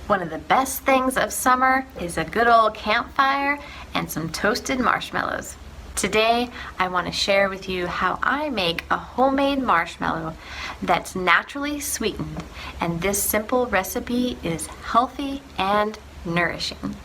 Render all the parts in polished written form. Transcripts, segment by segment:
One of the best things of summer is a good old campfire and some toasted marshmallows. Today, I want to share with you how I make a homemade marshmallow that's naturally sweetened, and this simple recipe is healthy and nourishing.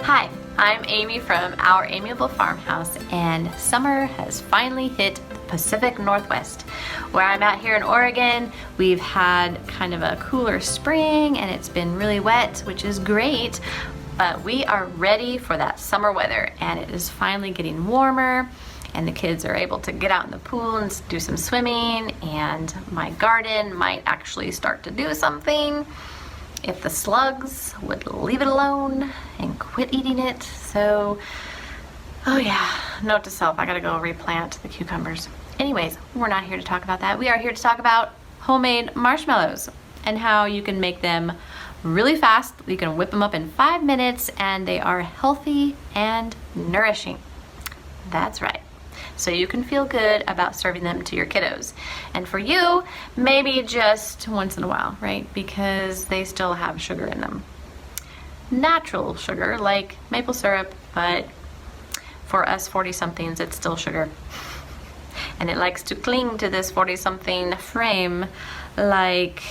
Hi, I'm Amy from Our Amiable Farmhouse, and summer has finally hit the Pacific Northwest. Where I'm at here in Oregon, we've had kind of a cooler spring and it's been really wet, which is great, but we are ready for that summer weather, and it is finally getting warmer and the kids are able to get out in the pool and do some swimming, and my garden might actually start to do something if the slugs would leave it alone and quit eating it. So, oh yeah, note to self, I gotta go replant the cucumbers. Anyways, we're not here to talk about that. We are here to talk about homemade marshmallows and how you can make them really fast. You can whip them up in 5 minutes and they are healthy and nourishing. That's right. So you can feel good about serving them to your kiddos. And for you, maybe just once in a while, right? Because they still have sugar in them. Natural sugar, like maple syrup, but for us 40-somethings, it's still sugar. And it likes to cling to this 40-something frame like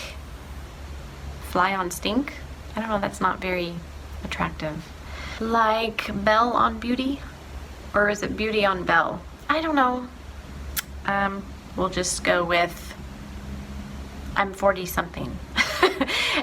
fly on stink. I don't know, that's not very attractive. Like Belle on Beauty? Or is it Beauty on Belle? I don't know. We'll just go with I'm 40-something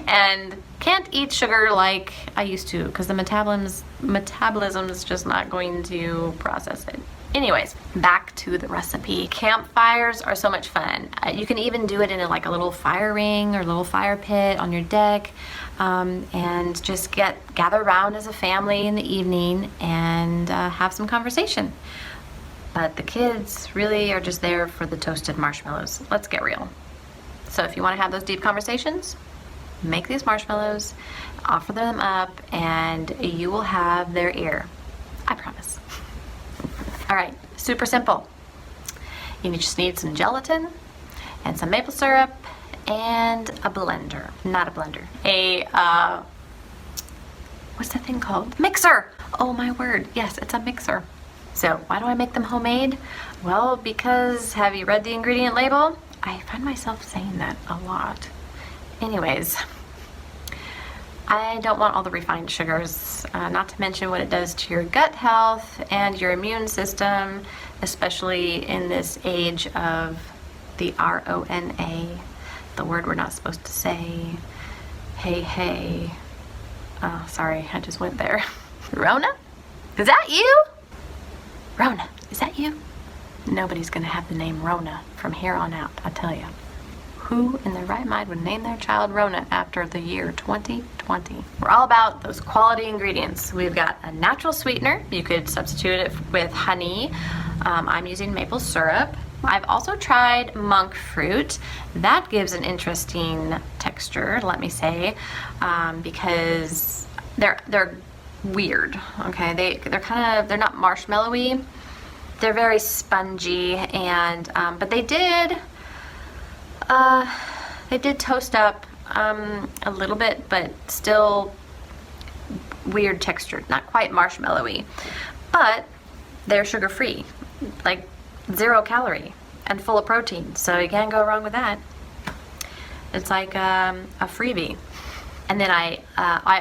and can't eat sugar like I used to because the metabolism is just not going to process it. Anyways, back to the recipe. Campfires are so much fun. You can even do it in like a little fire ring or little fire pit on your deck, and just gather around as a family in the evening and have some conversation. But the kids really are just there for the toasted marshmallows. Let's get real. So if you want to have those deep conversations, make these marshmallows, offer them up, and you will have their ear. I promise. All right, super simple. You just need some gelatin and some maple syrup and a blender. Not a blender. What's that thing called? Mixer! Oh my word, yes, it's a mixer. So why do I make them homemade? Well, because have you read the ingredient label? I find myself saying that a lot. Anyways, I don't want all the refined sugars, not to mention what it does to your gut health and your immune system, especially in this age of the RONA, the word we're not supposed to say. Hey. Oh, sorry, I just went there. Rona? Is that you? Rona, is that you? Nobody's gonna have the name Rona from here on out, I tell you. Who in their right mind would name their child Rona after the year 2020? We're all about those quality ingredients. We've got a natural sweetener. You could substitute it with honey. I'm using maple syrup. I've also tried monk fruit. That gives an interesting texture, let me say, because they're weird. Okay, they're not marshmallowy. They're very spongy, and but they did toast up a little bit, but still weird textured, not quite marshmallowy. But they're sugar-free, like 0 calorie and full of protein, so you can't go wrong with that. It's like a freebie. And then I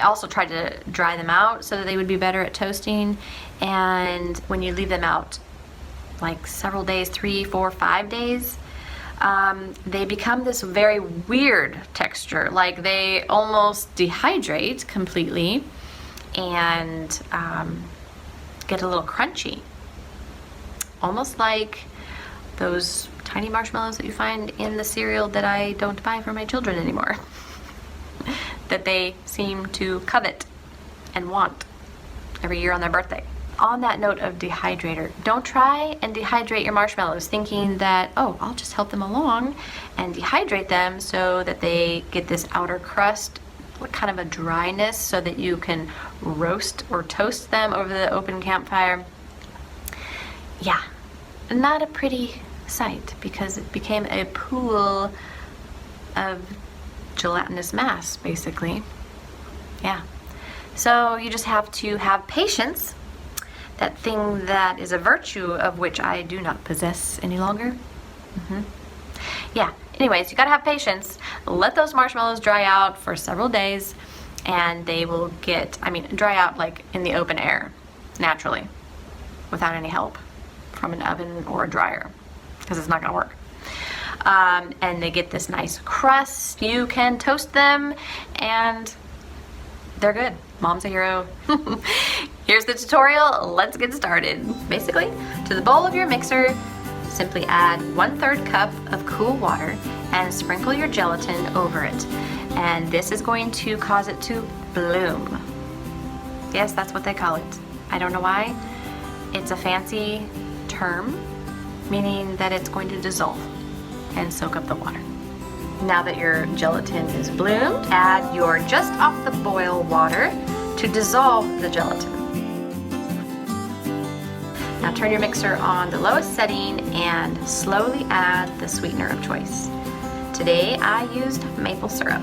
also tried to dry them out so that they would be better at toasting. And when you leave them out like several days, 3, 4, 5 days, they become this very weird texture. Like they almost dehydrate completely and get a little crunchy. Almost like those tiny marshmallows that you find in the cereal that I don't buy for my children anymore. That they seem to covet and want every year on their birthday. On that note of dehydrator, don't try and dehydrate your marshmallows thinking that, oh, I'll just help them along and dehydrate them so that they get this outer crust, kind of a dryness, so that you can roast or toast them over the open campfire. yeah, not a pretty sight because it became a pool of gelatinous mass, basically. Yeah. So you just have to have patience, that thing that is a virtue of which I do not possess any longer. Yeah, anyways, you gotta have patience. Let those marshmallows dry out for several days and they will get, dry out like in the open air, naturally, without any help from an oven or a dryer, because it's not gonna work. And they get this nice crust. You can toast them and they're good. Mom's a hero. Here's the tutorial. Let's get started. Basically, to the bowl of your mixer, simply add 1/3 cup of cool water and sprinkle your gelatin over it. And this is going to cause it to bloom. Yes, that's what they call it. I don't know why. It's a fancy term, meaning that it's going to dissolve and soak up the water. Now that your gelatin is bloomed, add your just off the boil water to dissolve the gelatin. Now turn your mixer on the lowest setting and slowly add the sweetener of choice. Today I used maple syrup.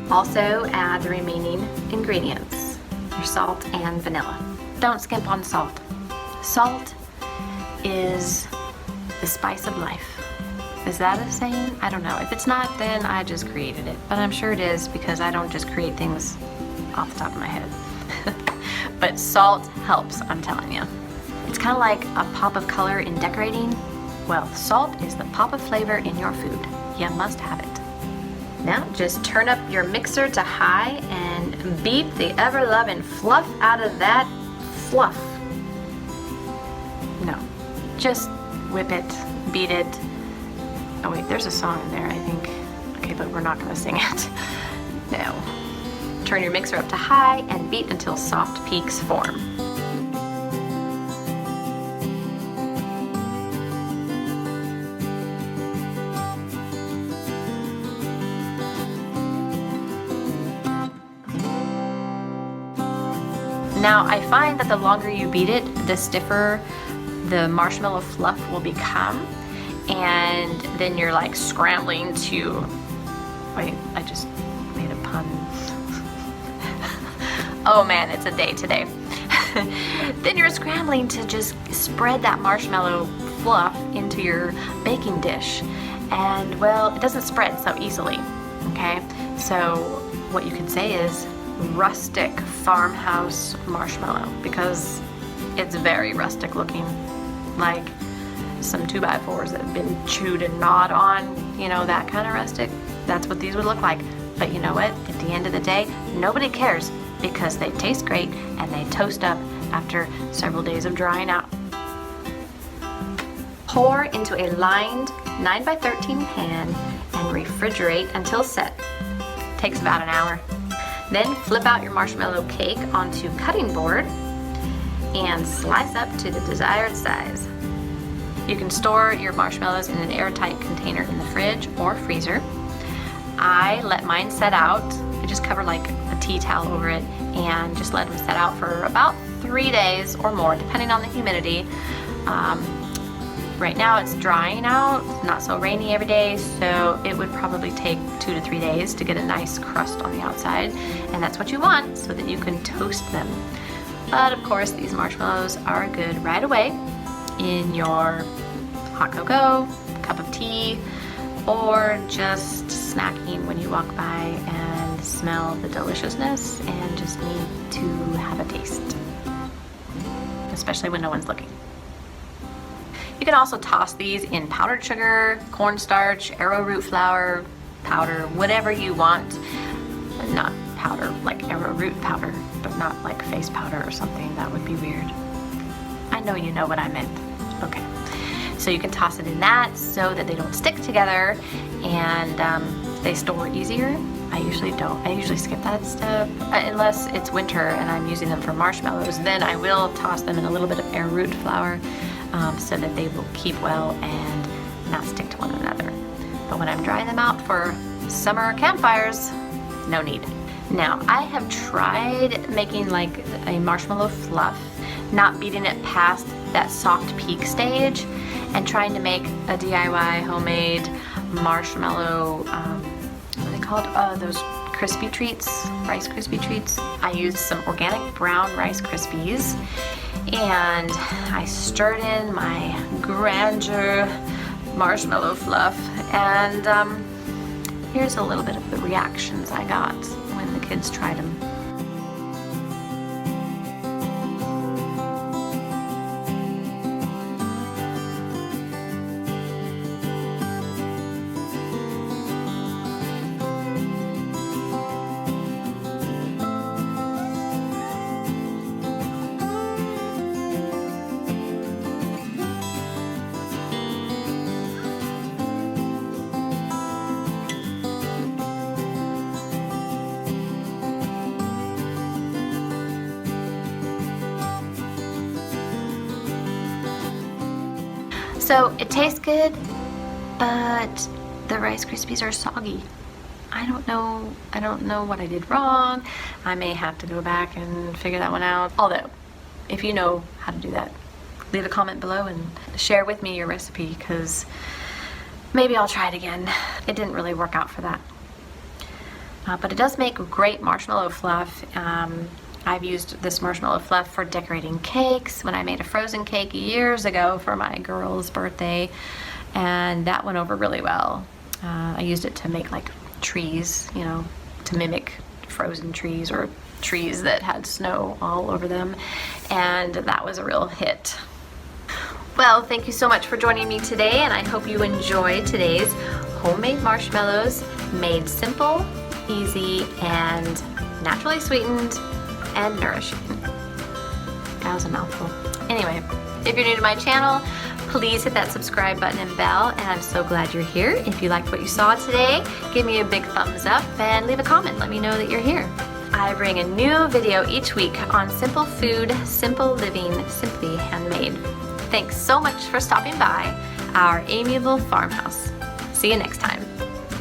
Also add the remaining ingredients, your salt and vanilla. Don't skimp on salt. Salt is the spice of life. Is that a saying? I don't know. If it's not, then I just created it. But I'm sure it is because I don't just create things off the top of my head. But salt helps, I'm telling you. It's kind of like a pop of color in decorating. Well, salt is the pop of flavor in your food. You must have it. Now just turn up your mixer to high and beat the ever-loving fluff out of that fluff. No, just whip it, beat it. Oh wait, there's a song in there, I think. Okay, but we're not gonna sing it. No. Turn your mixer up to high and beat until soft peaks form. Now, I find that the longer you beat it, the stiffer the marshmallow fluff will become. And then you're like scrambling to, wait, I just made a pun. Oh man, it's a day today. Then you're scrambling to just spread that marshmallow fluff into your baking dish. And well, it doesn't spread so easily, okay? So what you could say is rustic farmhouse marshmallow, because it's very rustic looking, like some 2x4s that have been chewed and gnawed on, you know, that kind of rustic. That's what these would look like. But you know what? At the end of the day, nobody cares because they taste great and they toast up after several days of drying out. Pour into a lined 9x13 pan and refrigerate until set. Takes about an hour. Then flip out your marshmallow cake onto cutting board and slice up to the desired size. You can store your marshmallows in an airtight container in the fridge or freezer. I let mine set out. I just cover like a tea towel over it and just let them set out for about 3 days or more, depending on the humidity. Right now it's drying out, not so rainy every day, so it would probably take 2 to 3 days to get a nice crust on the outside, and that's what you want so that you can toast them. But of course these marshmallows are good right away in your hot cocoa, cup of tea, or just snacking when you walk by and smell the deliciousness and just need to have a taste, especially when no one's looking. You can also toss these in powdered sugar, cornstarch, arrowroot flour, powder, whatever you want. Not powder, like arrowroot powder, but not like face powder or something. That would be weird. I know you know what I meant. Okay. So you can toss it in that so that they don't stick together and they store easier. I usually don't. I usually skip that step unless it's winter and I'm using them for marshmallows. Then I will toss them in a little bit of arrowroot flour so that they will keep well and not stick to one another. But when I'm drying them out for summer campfires, no need. Now, I have tried making like a marshmallow fluff, not beating it past that soft peak stage, and trying to make a DIY homemade marshmallow, what are they called? Those crispy treats, Rice Krispie treats. I used some organic brown Rice Krispies, and I stirred in my grandeur marshmallow fluff, and here's a little bit of the reactions I got when the kids tried them. So it tastes good, but the Rice Krispies are soggy. I don't know what I did wrong. I may have to go back and figure that one out. Although, if you know how to do that, leave a comment below and share with me your recipe, because maybe I'll try it again. It didn't really work out for that. But it does make great marshmallow fluff. I've used this marshmallow fluff for decorating cakes when I made a frozen cake years ago for my girl's birthday, and that went over really well. I used it to make like trees, you know, to mimic frozen trees or trees that had snow all over them, and that was a real hit. Well, thank you so much for joining me today, and I hope you enjoyed today's homemade marshmallows, made simple, easy, and naturally sweetened and nourishing. That was a mouthful. Anyway, if you're new to my channel, please hit that subscribe button and bell, and I'm so glad you're here. If you liked what you saw today, give me a big thumbs up and leave a comment. Let me know that you're here. I bring a new video each week on simple food, simple living, simply handmade. Thanks so much for stopping by our amiable farmhouse. See you next time.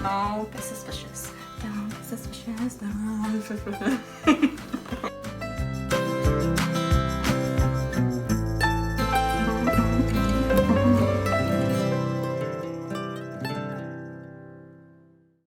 Don't be suspicious. Don't be suspicious. Don't be suspicious.